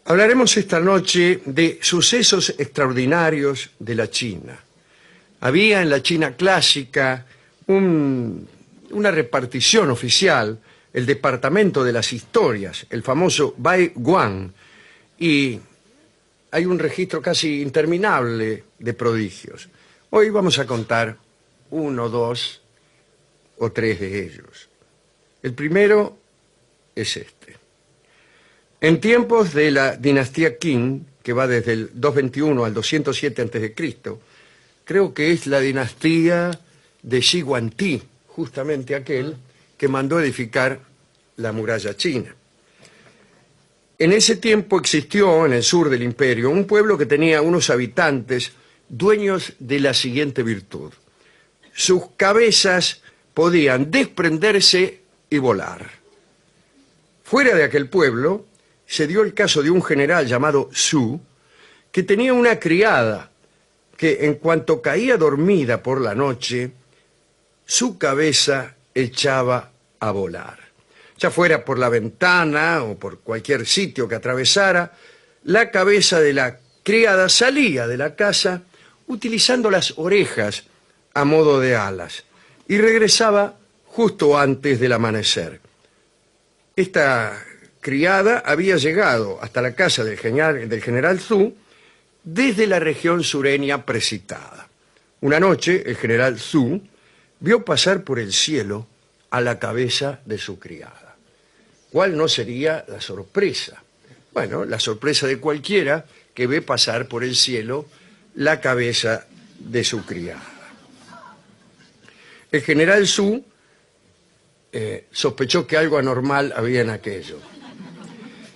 Hablaremos esta noche de sucesos extraordinarios de la China. Había en la China clásica una repartición oficial, el Departamento de las Historias, el famoso Bai Guan, y hay un registro casi interminable de prodigios. Hoy vamos a contar uno, dos o tres de ellos. El primero es este. En tiempos de la dinastía Qing, que va desde el 221 al 207 a.C., creo que es la dinastía de Shi Huangdi, justamente aquel que mandó edificar la muralla china. En ese tiempo existió en el sur del imperio un pueblo que tenía unos habitantes dueños de la siguiente virtud. Sus cabezas podían desprenderse y volar. Fuera de aquel pueblo se dio el caso de un general llamado Su, que tenía una criada que en cuanto caía dormida por la noche, su cabeza echaba a volar. Ya fuera por la ventana o por cualquier sitio que atravesara, la cabeza de la criada salía de la casa utilizando las orejas a modo de alas y regresaba justo antes del amanecer. Esta criada había llegado hasta la casa del general Zhu desde la región sureña precitada. Una noche, el general Zhu vio pasar por el cielo a la cabeza de su criada. ¿Cuál no sería la sorpresa? Bueno, la sorpresa de cualquiera que ve pasar por el cielo la cabeza de su criada. El general Zhu sospechó que algo anormal había en aquello.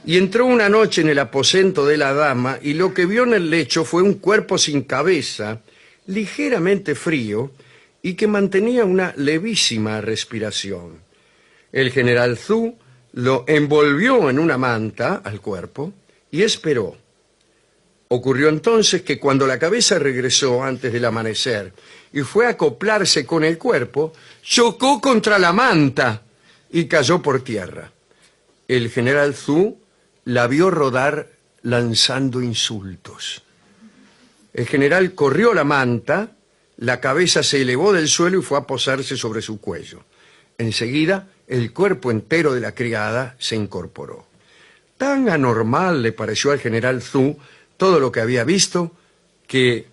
Y entró una noche en el aposento de la dama y lo que vio en el lecho fue un cuerpo sin cabeza, ligeramente frío y que mantenía una levísima respiración. El general Zhu lo envolvió en una manta al cuerpo y esperó. Ocurrió entonces que cuando la cabeza regresó antes del amanecer y fue a acoplarse con el cuerpo, chocó contra la manta y cayó por tierra. El general Zhu la vio rodar lanzando insultos. El general corrió la manta, la cabeza se elevó del suelo y fue a posarse sobre su cuello. Enseguida, el cuerpo entero de la criada se incorporó. Tan anormal le pareció al general Zhu todo lo que había visto, que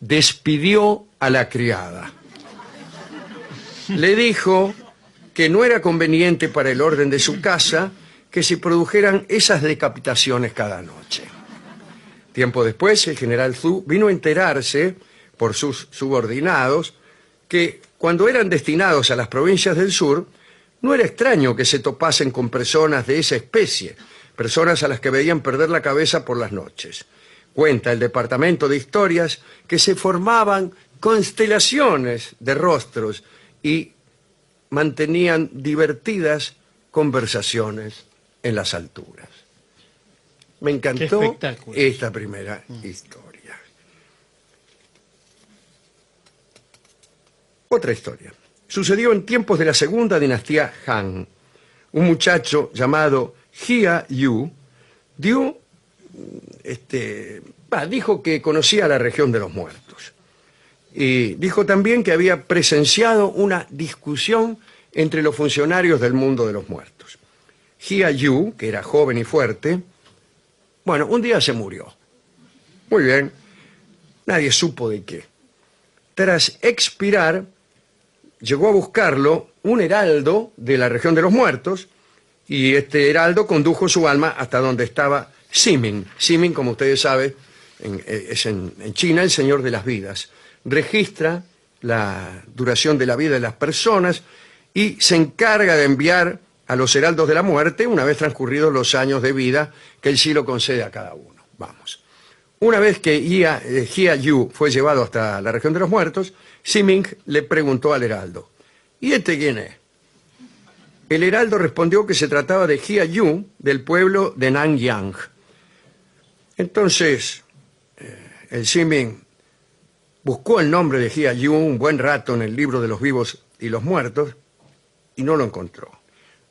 despidió a la criada. Le dijo que no era conveniente para el orden de su casa que se produjeran esas decapitaciones cada noche. Tiempo después, el general Zhu vino a enterarse por sus subordinados que cuando eran destinados a las provincias del sur, no era extraño que se topasen con personas de esa especie, personas a las que veían perder la cabeza por las noches. Cuenta el Departamento de Historias que se formaban constelaciones de rostros y mantenían divertidas conversaciones en las alturas. Me encantó esta primera historia. Otra historia. Sucedió en tiempos de la segunda dinastía Han. Un muchacho llamado Jia Yu dijo que conocía la región de los muertos. Y dijo también que había presenciado una discusión entre los funcionarios del mundo de los muertos. Jia Yu, que era joven y fuerte, un día se murió. Muy bien, nadie supo de qué. Tras expirar, llegó a buscarlo un heraldo de la región de los muertos, y este heraldo condujo su alma hasta donde estaba Siming. Siming, como ustedes saben, es en China el señor de las vidas. Registra la duración de la vida de las personas y se encarga de enviar a los heraldos de la muerte una vez transcurridos los años de vida que el cielo concede a cada uno. Vamos. Una vez que Jia Yu fue llevado hasta la región de los muertos, Siming le preguntó al heraldo: ¿y este quién es? El heraldo respondió que se trataba de Jia Yu, del pueblo de Nanyang. Entonces, el Siming buscó el nombre de Jia Yu un buen rato en el libro de los vivos y los muertos y no lo encontró.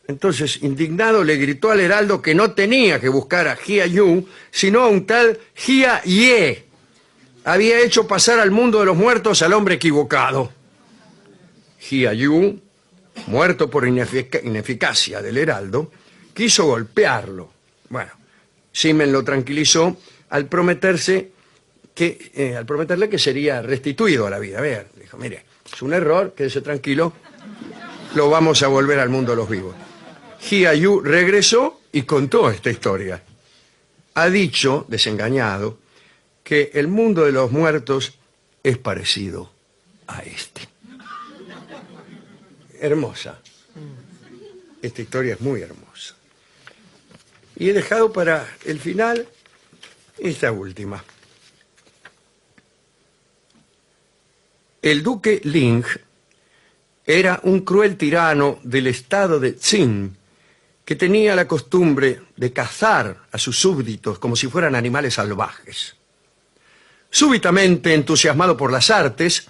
Entonces, indignado, le gritó al heraldo que no tenía que buscar a Jia Yun, sino a un tal Jia Ye. Había hecho pasar al mundo de los muertos al hombre equivocado. Jia Yun, muerto por ineficacia del heraldo, quiso golpearlo. Bueno, Simen lo tranquilizó al prometerle que sería restituido a la vida. Vea, dijo, mire, es un error, quédese tranquilo, lo vamos a volver al mundo de los vivos. Jia Yu regresó y contó esta historia. Ha dicho, desengañado, que el mundo de los muertos es parecido a este. Hermosa. Esta historia es muy hermosa. Y he dejado para el final esta última. El duque Ling era un cruel tirano del estado de Qin que tenía la costumbre de cazar a sus súbditos como si fueran animales salvajes. Súbitamente, entusiasmado por las artes,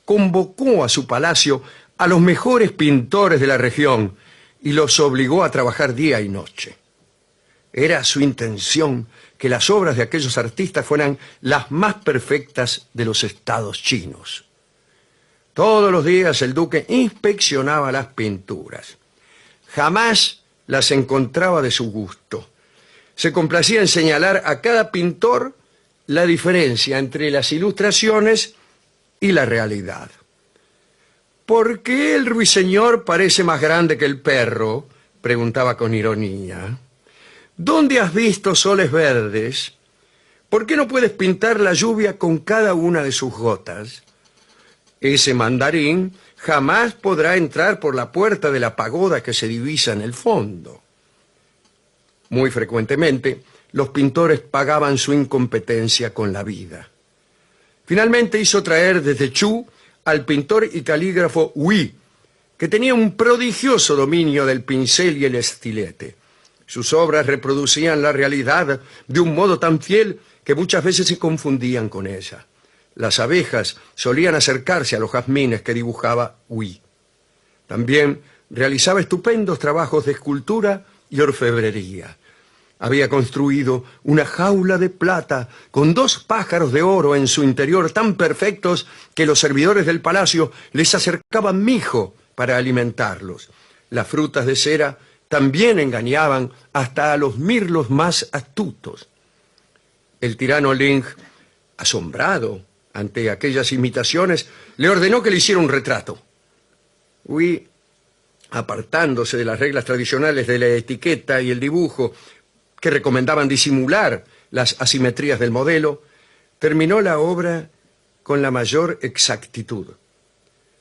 convocó a su palacio a los mejores pintores de la región y los obligó a trabajar día y noche. Era su intención que las obras de aquellos artistas fueran las más perfectas de los estados chinos. Todos los días el duque inspeccionaba las pinturas. Jamás las encontraba de su gusto. Se complacía en señalar a cada pintor la diferencia entre las ilustraciones y la realidad. ¿Por qué el ruiseñor parece más grande que el perro?, preguntaba con ironía. ¿Dónde has visto soles verdes? ¿Por qué no puedes pintar la lluvia con cada una de sus gotas? Ese mandarín jamás podrá entrar por la puerta de la pagoda que se divisa en el fondo. Muy frecuentemente, los pintores pagaban su incompetencia con la vida. Finalmente hizo traer desde Chu al pintor y calígrafo Hui, que tenía un prodigioso dominio del pincel y el estilete. Sus obras reproducían la realidad de un modo tan fiel que muchas veces se confundían con ella. Las abejas solían acercarse a los jazmines que dibujaba Hui. También realizaba estupendos trabajos de escultura y orfebrería. Había construido una jaula de plata con 2 pájaros de oro en su interior tan perfectos que los servidores del palacio les acercaban mijo para alimentarlos. Las frutas de cera también engañaban hasta a los mirlos más astutos. El tirano Ling, asombrado ante aquellas imitaciones, le ordenó que le hiciera un retrato. Hui, apartándose de las reglas tradicionales de la etiqueta y el dibujo, que recomendaban disimular las asimetrías del modelo, terminó la obra con la mayor exactitud.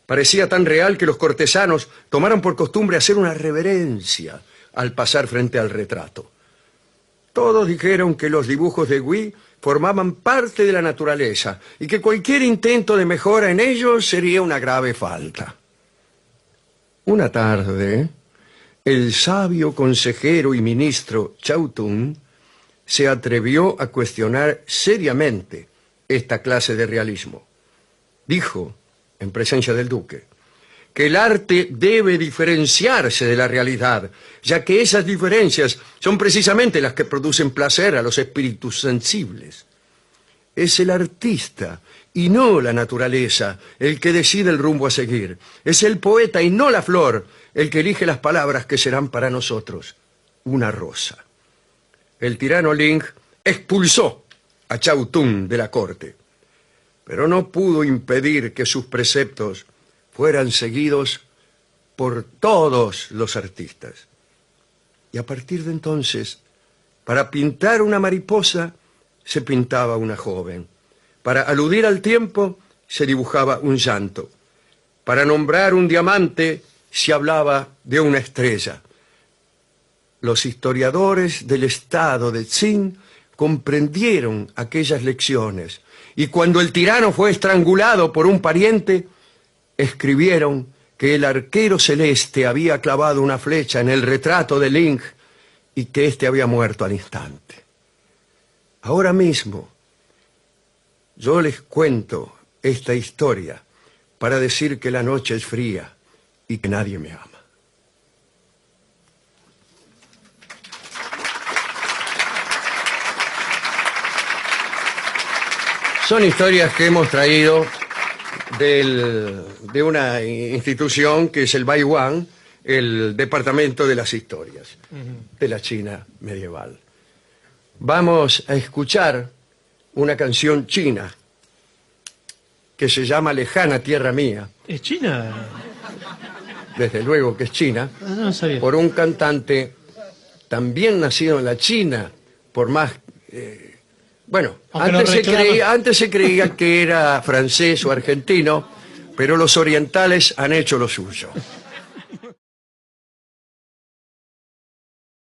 Parecía tan real que los cortesanos tomaron por costumbre hacer una reverencia al pasar frente al retrato. Todos dijeron que los dibujos de Hui formaban parte de la naturaleza y que cualquier intento de mejora en ellos sería una grave falta. Una tarde, el sabio consejero y ministro Chao Tun se atrevió a cuestionar seriamente esta clase de realismo. Dijo, en presencia del duque, que el arte debe diferenciarse de la realidad, ya que esas diferencias son precisamente las que producen placer a los espíritus sensibles. Es el artista y no la naturaleza el que decide el rumbo a seguir. Es el poeta y no la flor el que elige las palabras que serán para nosotros una rosa. El tirano Ling expulsó a Chao Tun de la corte, pero no pudo impedir que sus preceptos fueran seguidos por todos los artistas. Y a partir de entonces, para pintar una mariposa, se pintaba una joven. Para aludir al tiempo, se dibujaba un llanto. Para nombrar un diamante, se hablaba de una estrella. Los historiadores del estado de Qin comprendieron aquellas lecciones, y cuando el tirano fue estrangulado por un pariente, escribieron que el arquero celeste había clavado una flecha en el retrato de Ling y que éste había muerto al instante. Ahora mismo, yo les cuento esta historia para decir que la noche es fría y que nadie me ama. Son historias que hemos traído de una institución que es el Baiwán, el Departamento de las Historias de la China medieval. Vamos a escuchar una canción china que se llama Lejana Tierra Mía. ¿Es China? Desde luego que es china, No sabía. por un cantante también nacido en la China, por más... bueno, antes se creía que era francés o argentino, pero los orientales han hecho lo suyo.